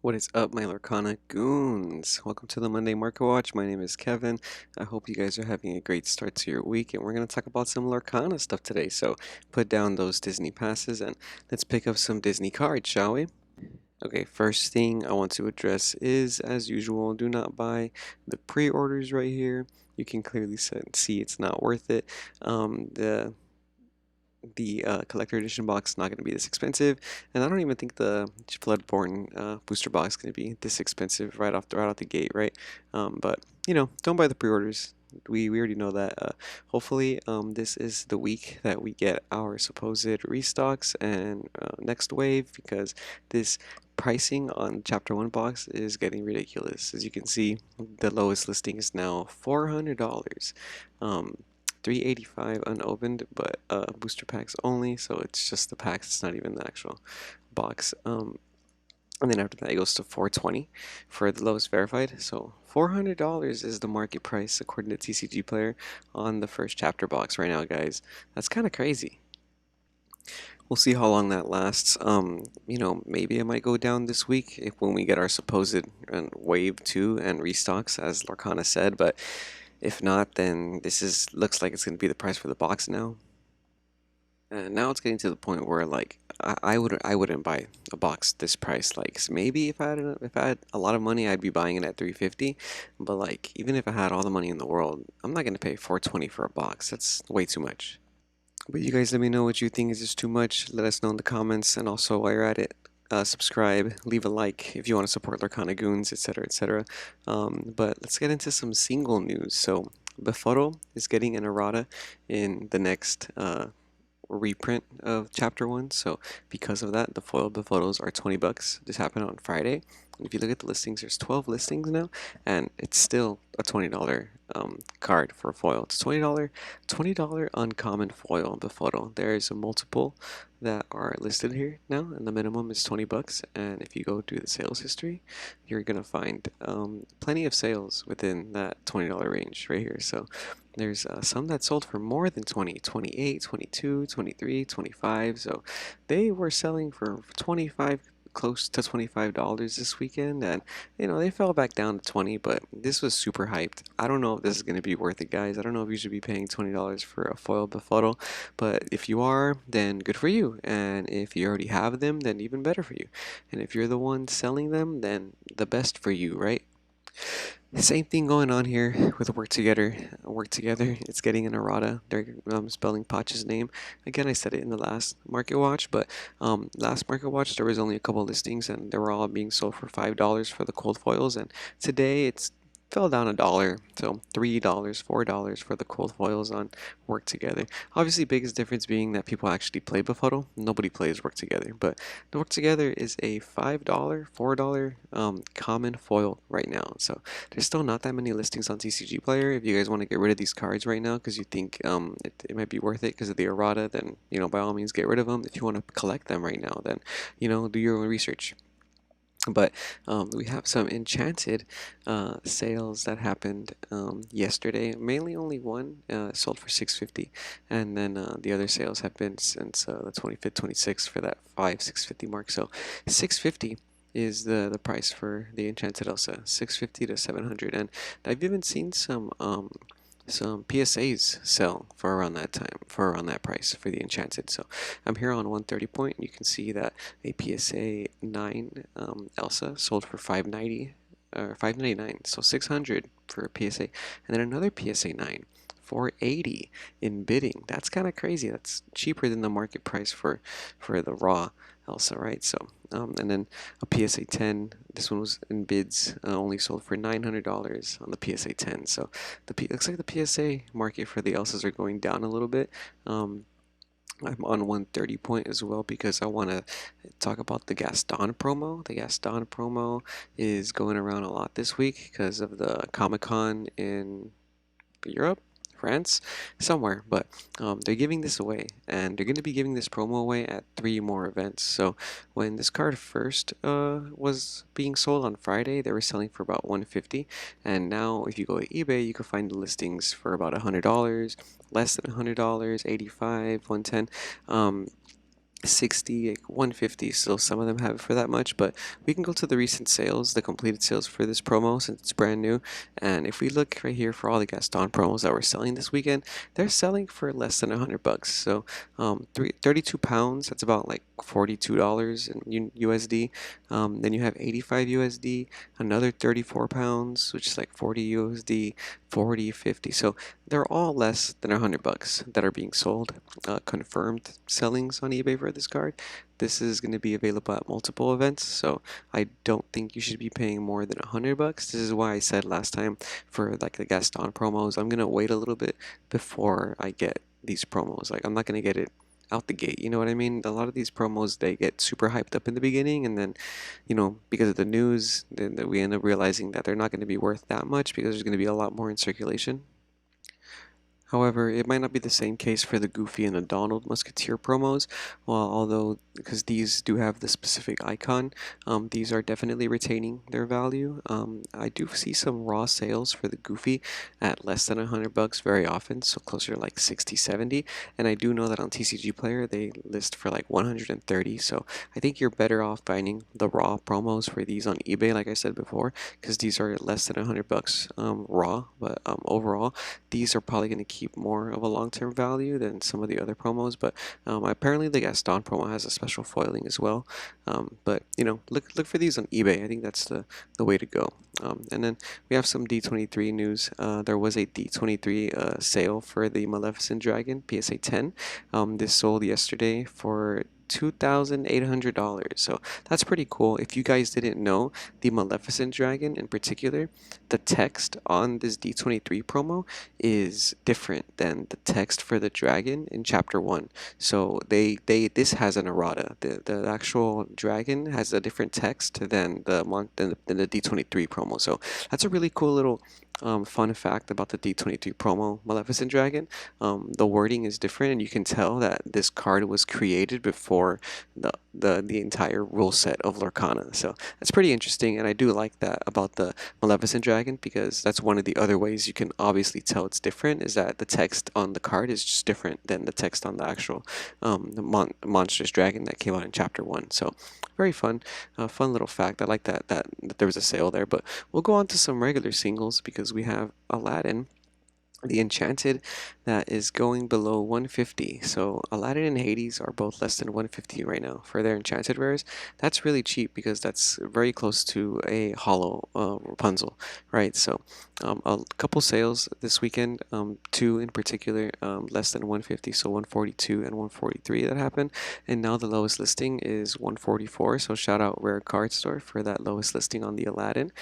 What is up, my Lorcana Goons? Welcome to the Monday Market Watch. My name is Kevin. I hope you guys are having a great start to your week, and we're going to talk about some Lorcana stuff today. So put down those Disney passes and let's pick up some Disney cards, shall we? Okay, first thing I want to address is, as usual, do not buy the pre-orders right here. You can clearly see it's not worth it. The collector edition box is not going to be this expensive, and I don't even think the Floodborne booster box is going to be this expensive right out the gate, right? But don't buy the pre-orders. We already know that. Hopefully, this is the week that we get our supposed restocks and next wave, because this pricing on Chapter 1 box is getting ridiculous. As you can see, the lowest listing is now $400. 385 unopened, but booster packs only, so it's just the packs, it's not even the actual box. And then after that it goes to 420 for the lowest verified. So $400 is the market price according to TCG Player on the first chapter box right now, guys. That's kind of crazy. We'll see how long that lasts. Maybe it might go down this week when we get our supposed wave 2 and restocks, as Lorcana said, but if not, then looks like it's going to be the price for the box now. And now it's getting to the point where like I wouldn't buy a box this price. Like maybe if I had a lot of money, I'd be buying it at 350. But like even if I had all the money in the world, I'm not gonna pay 420 for a box. That's way too much. But you guys let me know what you think is just too much. Let us know in the comments, and also while you're at it, subscribe, leave a like if you want to support Lorcana Goons, etc., etc. But let's get into some single news. So Befuddle is getting an errata in the next reprint of Chapter 1. So because of that, the foil Befuddles are 20 bucks. This happened on Friday. And if you look at the listings, there's 12 listings now, and it's still a $20 card for a foil. It's $20 uncommon foil Befuddle. There's a multiple that are listed here now, and the minimum is 20 bucks. And if you go to the sales history, you're gonna find plenty of sales within that $20 range right here. So there's some that sold for more than 20, 28, 22, 23, 25. So they were selling for 25, close to $25 this weekend, and they fell back down to 20, but this was super hyped. I don't know if this is going to be worth it, guys. I don't know if you should be paying $20 for a foil befuddle, but if you are, then good for you, and if you already have them, then even better for you, and if you're the one selling them, then the best for you, right? Same thing going on here with Work Together. Work Together, it's getting an errata. They're spelling Potch's name. Again, I said it in the last Market Watch, but last Market Watch there was only a couple listings, and they were all being sold for $5 for the cold foils. And today it's fell down $1, so $3, $4 for the cold foils on Work Together. Obviously, biggest difference being that people actually play Befuddle. Nobody plays Work Together, but the Work Together is a $5, $4 common foil right now. So there's still not that many listings on TCG Player. If you guys want to get rid of these cards right now because you think it might be worth it because of the errata, then by all means get rid of them. If you want to collect them right now, then do your own research. But we have some enchanted sales that happened yesterday. Mainly only one sold for 650, and then the other sales have been since the 25th, 26th for that 650 mark. So 650 is the price for the enchanted Elsa, 650 to 700, and I've even seen some PSAs sell for around that time, for around that price for the enchanted. So I'm here on 130 point. You can see that a PSA 9 Elsa sold for 590 or 599, so 600 for a PSA, and then another PSA 9 480 in bidding. That's kind of crazy. That's cheaper than the market price for the raw Elsa, right? So and then a PSA 10, this one was in bids, only sold for $900 on the PSA 10. So looks like the PSA market for the Elsas are going down a little bit. I'm on 130 point as well because I want to talk about the Gaston promo. The Gaston promo is going around a lot this week because of the Comic-Con in Europe, France, somewhere, but they're giving this away, and they're going to be giving this promo away at 3 more events. So when this card first was being sold on Friday, they were selling for about 150, and now if you go to eBay, you can find the listings for about $100, less than $100, 85, 110. 60, like 150. So some of them have it for that much, but we can go to the recent sales, the completed sales for this promo since it's brand new. And if we look right here for all the Gaston promos that we're selling this weekend, they're selling for less than $100. So 32 pounds, that's about like $42 in USD. Then you have 85 USD, another 34 pounds, which is like 40 USD, 40, 50. So they're all less than $100 that are being sold. Confirmed sellings on eBay for this card. This is going to be available at multiple events, so I don't think you should be paying more than $100. This is why I said last time for like the Gaston promos, I'm gonna wait a little bit before I get these promos. Like I'm not gonna get it out the gate, you know what I mean? A lot of these promos they get super hyped up in the beginning, and then because of the news, then we end up realizing that they're not going to be worth that much because there's going to be a lot more in circulation. However, it might not be the same case for the Goofy and the Donald Musketeer promos, well, although because these do have the specific icon, these are definitely retaining their value. I do see some raw sales for the Goofy at less than $100 very often, so closer to like 60, 70, and I do know that on TCG Player they list for like 130, so I think you're better off finding the raw promos for these on eBay, like I said before, because these are less than $100 raw, but overall these are probably going to keep more of a long-term value than some of the other promos. But apparently the Gaston promo has a special foiling as well. But look for these on eBay. I think that's the way to go. And then we have some D23 news. There was a D23 sale for the Maleficent Dragon PSA 10. This sold yesterday for $2,800. So that's pretty cool. If you guys didn't know, the Maleficent Dragon in particular, the text on this D23 promo is different than the text for the dragon in chapter 1. So this has an errata. The actual dragon has a different text than the D23 promo. So that's a really cool little fun fact about the D23 promo Maleficent Dragon. The wording is different, and you can tell that this card was created before the entire rule set of Lorcana. So that's pretty interesting, and I do like that about the Maleficent Dragon because that's one of the other ways you can obviously tell it's different is that the text on the card is just different than the text on the actual monstrous dragon that came out in chapter 1. So very fun, fun little fact. I like that there was a sale there, but we'll go on to some regular singles because we have Aladdin, the Enchanted, that is going below 150. So Aladdin and Hades are both less than 150 right now for their Enchanted rares. That's really cheap because that's very close to a hollow Rapunzel, right? So a couple sales this weekend, two in particular, less than 150, so 142 and 143 that happened, and now the lowest listing is 144. So shout out Rare Card Store for that lowest listing on the Aladdin.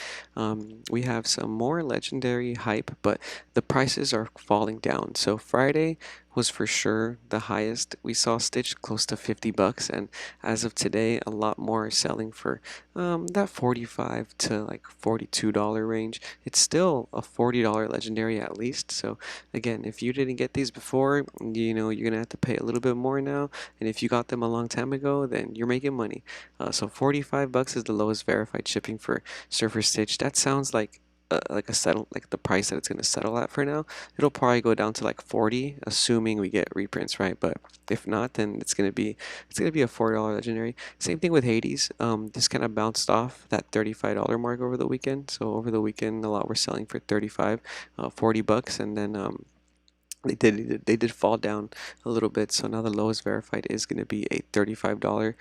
We have some more legendary hype, but the prices are falling down. So Friday was for sure the highest. We saw Stitch close to $50, and as of today, a lot more are selling for that 45 to like $42 range. It's still a $40 legendary at least. So again, if you didn't get these before, you're gonna have to pay a little bit more now. And if you got them a long time ago, then you're making money. So $45 is the lowest verified shipping for Surfer Stitch. That sounds like a settle like the price that it's going to settle at for now. It'll probably go down to like 40, assuming we get reprints, right? But if not, then it's gonna be a $40 legendary. Same thing with Hades. This kind of bounced off that $35 mark over the weekend. So over the weekend, a lot were selling for 35, $40, and then they did fall down a little bit. So now the lowest verified is going to be a $35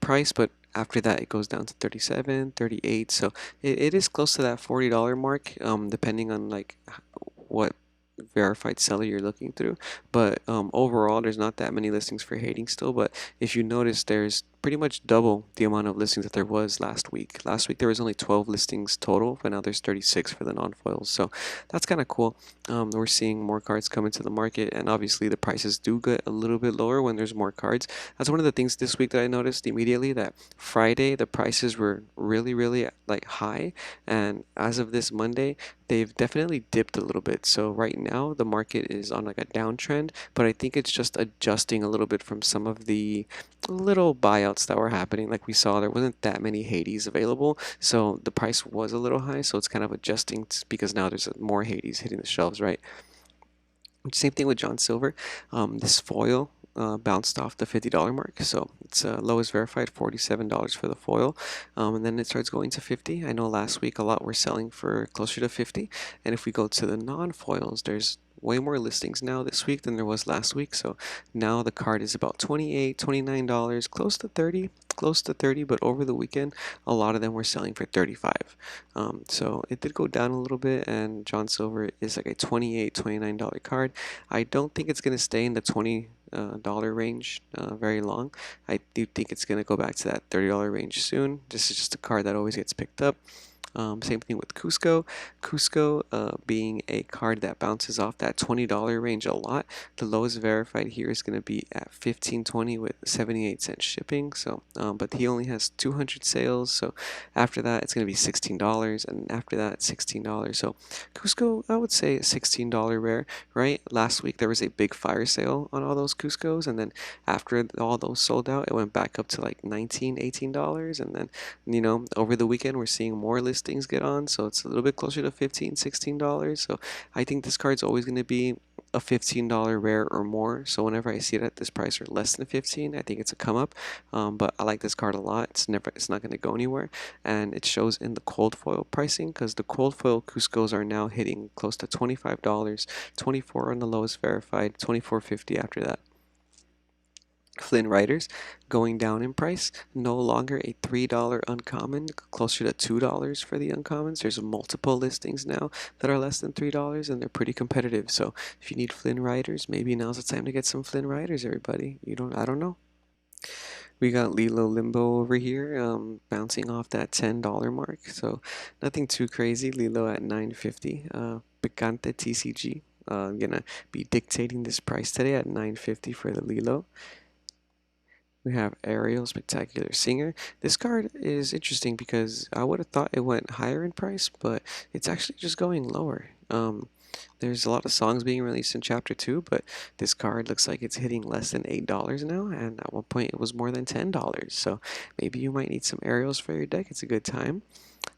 price, but after that it goes down to 37, 38. So it is close to that $40 mark, depending on like what verified seller you're looking through. But overall, there's not that many listings for Hades still. But if you notice, there's pretty much double the amount of listings that there was last week. Last week there was only 12 listings total, but now there's 36 for the non-foils. So that's kind of cool. We're seeing more cards come into the market, and obviously the prices do get a little bit lower when there's more cards. That's one of the things this week that I noticed immediately, that Friday the prices were really, really like high, and as of this Monday they've definitely dipped a little bit. So right now the market is on like a downtrend, but I think it's just adjusting a little bit from some of the little buyouts that were happening. Like we saw, there wasn't that many Hades available, so the price was a little high. So it's kind of adjusting because now there's more Hades hitting the shelves, right? Same thing with John Silver. This foil bounced off the $50 mark, so it's lowest verified $47 for the foil, and then it starts going to 50. I know last week a lot were selling for closer to 50, and if we go to the non-foils, there's way more listings now this week than there was last week. So now the card is about $28, $29, close to 30, but over the weekend a lot of them were selling for 35. So it did go down a little bit, and John Silver is like a $28, $29 card. I don't think it's going to stay in the $20 range very long. I do think it's going to go back to that $30 range soon. This is just a card that always gets picked up. Same thing with Cusco. Cusco being a card that bounces off that $20 range a lot. The lowest verified here is going to be at $15.20 with 78-cent shipping. So, but he only has 200 sales. So after that, it's going to be $16, and after that, $16. So Cusco, I would say a $16 rare, right? Last week there was a big fire sale on all those Cuscos, and then after all those sold out, it went back up to like $19, $18, and then over the weekend we're seeing more listings get on, so it's a little bit closer to $15, $16. So I think this card's always going to be a $15 rare or more. So whenever I see it at this price or less than 15, I think it's a come up. But I like this card a lot. It's not going to go anywhere, and it shows in the cold foil pricing, because the cold foil Cuscos are now hitting close to $25, 24 on the lowest verified, 24.50 after that. Flynn Riders going down in price, no longer a $3 uncommon, closer to $2 for the uncommons. There's multiple listings now that are less than $3, and they're pretty competitive. So if you need Flynn Riders, maybe now's the time to get some Flynn Riders, everybody. I don't know. We got Lilo Limbo over here, bouncing off that $10 mark. So nothing too crazy. Lilo at $9.50. Picante TCG. Gonna be dictating this price today at $9.50 for the Lilo. We have Ariel, Spectacular Singer. This card is interesting because I would have thought it went higher in price, but it's actually just going lower. There's a lot of songs being released in Chapter 2, but this card looks like it's hitting less than $8 now, and at one point it was more than $10. So maybe you might need some Ariels for your deck. It's a good time.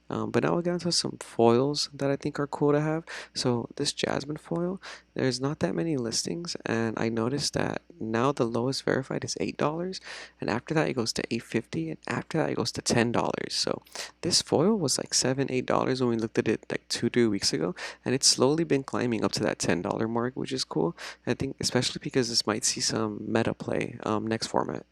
But now we got into some foils that I think are cool to have. So this Jasmine foil, there's not that many listings, and I noticed that now the lowest verified is $8, and after that it goes to $8.50, and after that it goes to $10. So this foil was like $7, $8 when we looked at it like 2, 3 weeks ago, and it's slowly been climbing up to that $10 mark, which is cool. I think especially because this might see some meta play next format.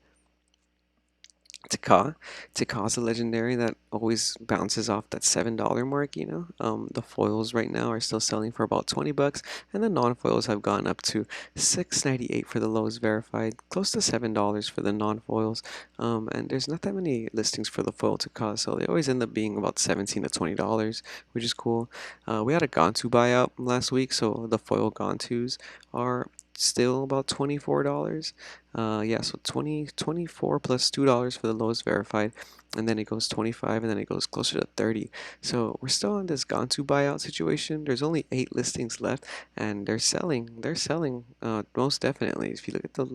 Taka's a legendary that always bounces off that $7 mark, The foils right now are still selling for about $20, and the non-foils have gone up to $6.98 for the lowest verified, close to $7 for the non-foils. And there's not that many listings for the foil Taka, so they always end up being about $17 to $20, which is cool. We had a Gantu buyout last week, so the foil Gantus are still about $24. Yeah, so 24 plus $2 for the lowest verified, and then it goes 25, and then it goes closer to 30. So we're still in this Gantu buyout situation. There's only 8 listings left, and they're selling. They're selling most definitely. If you look at the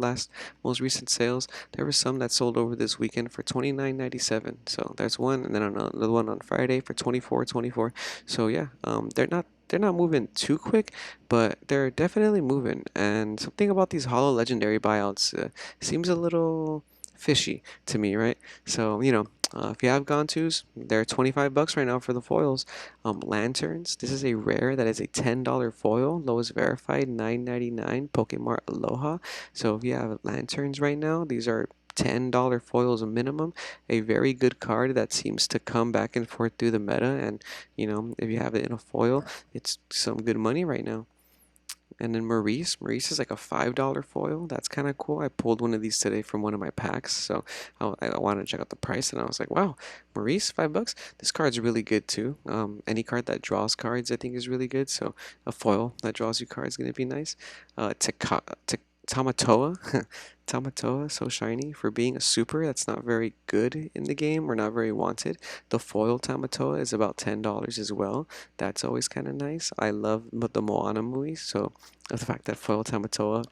most recent sales, there were some that sold over this weekend for $29.97. So there's one, and then another one on Friday for $24.24. So yeah, they're not moving too quick, but they're definitely moving. And something about these hollow legendary buyouts seems a little fishy to me, right? So, if you have Gantus, they're $25 right now for the foils. Lanterns, this is a rare that is a $10 foil, lowest verified, $9.99, Pokemon Aloha. So if you have lanterns right now, these are $10 foils a minimum. A very good card that seems to come back and forth through the meta, and if you have it in a foil, it's some good money right now. And then Maurice is like a $5 foil. That's kind of cool. I pulled one of these today from one of my packs, so I wanted to check out the price, and I was like, wow, Maurice, $5. This card's really good too. Any card that draws cards, I think, is really good. So a foil that draws you cards is gonna be nice. Tamatoa, Tamatoa, so shiny for being a super that's not very good in the game or not very wanted. The foil Tamatoa is about $10 as well. That's always kind of nice. I love the Moana movie, so the fact that foil Tamatoa,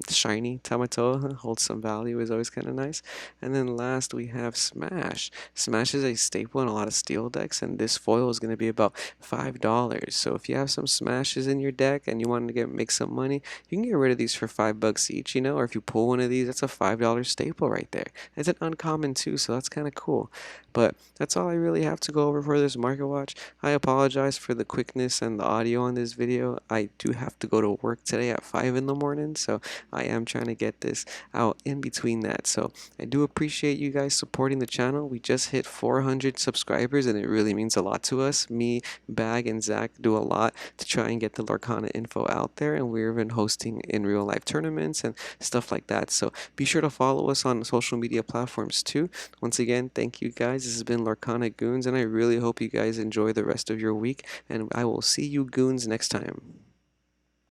shiny Tamatoa holds some value is always kind of nice. And then last we have Smash. Smash is a staple in a lot of steel decks, and this foil is going to be about $5. So if you have some Smashes in your deck and you want to make some money, you can get rid of these for $5 each, or if you pull one of of these, that's a $5 staple right there. It's an uncommon too, so that's kind of cool. But that's all I really have to go over for this market watch. I apologize for the quickness and the audio on this video. I do have to go to work today at 5 in the morning, so I am trying to get this out in between that. So I do appreciate you guys supporting the channel. We just hit 400 subscribers, and it really means a lot to us. Me, Bag, and Zach do a lot to try and get the Lorcana info out there, and we're even hosting in real life tournaments and stuff like that. So be sure to follow us on social media platforms too. Once again, thank you guys. This has been Lorcana Goons, and I really hope you guys enjoy the rest of your week, and I will see you goons next time.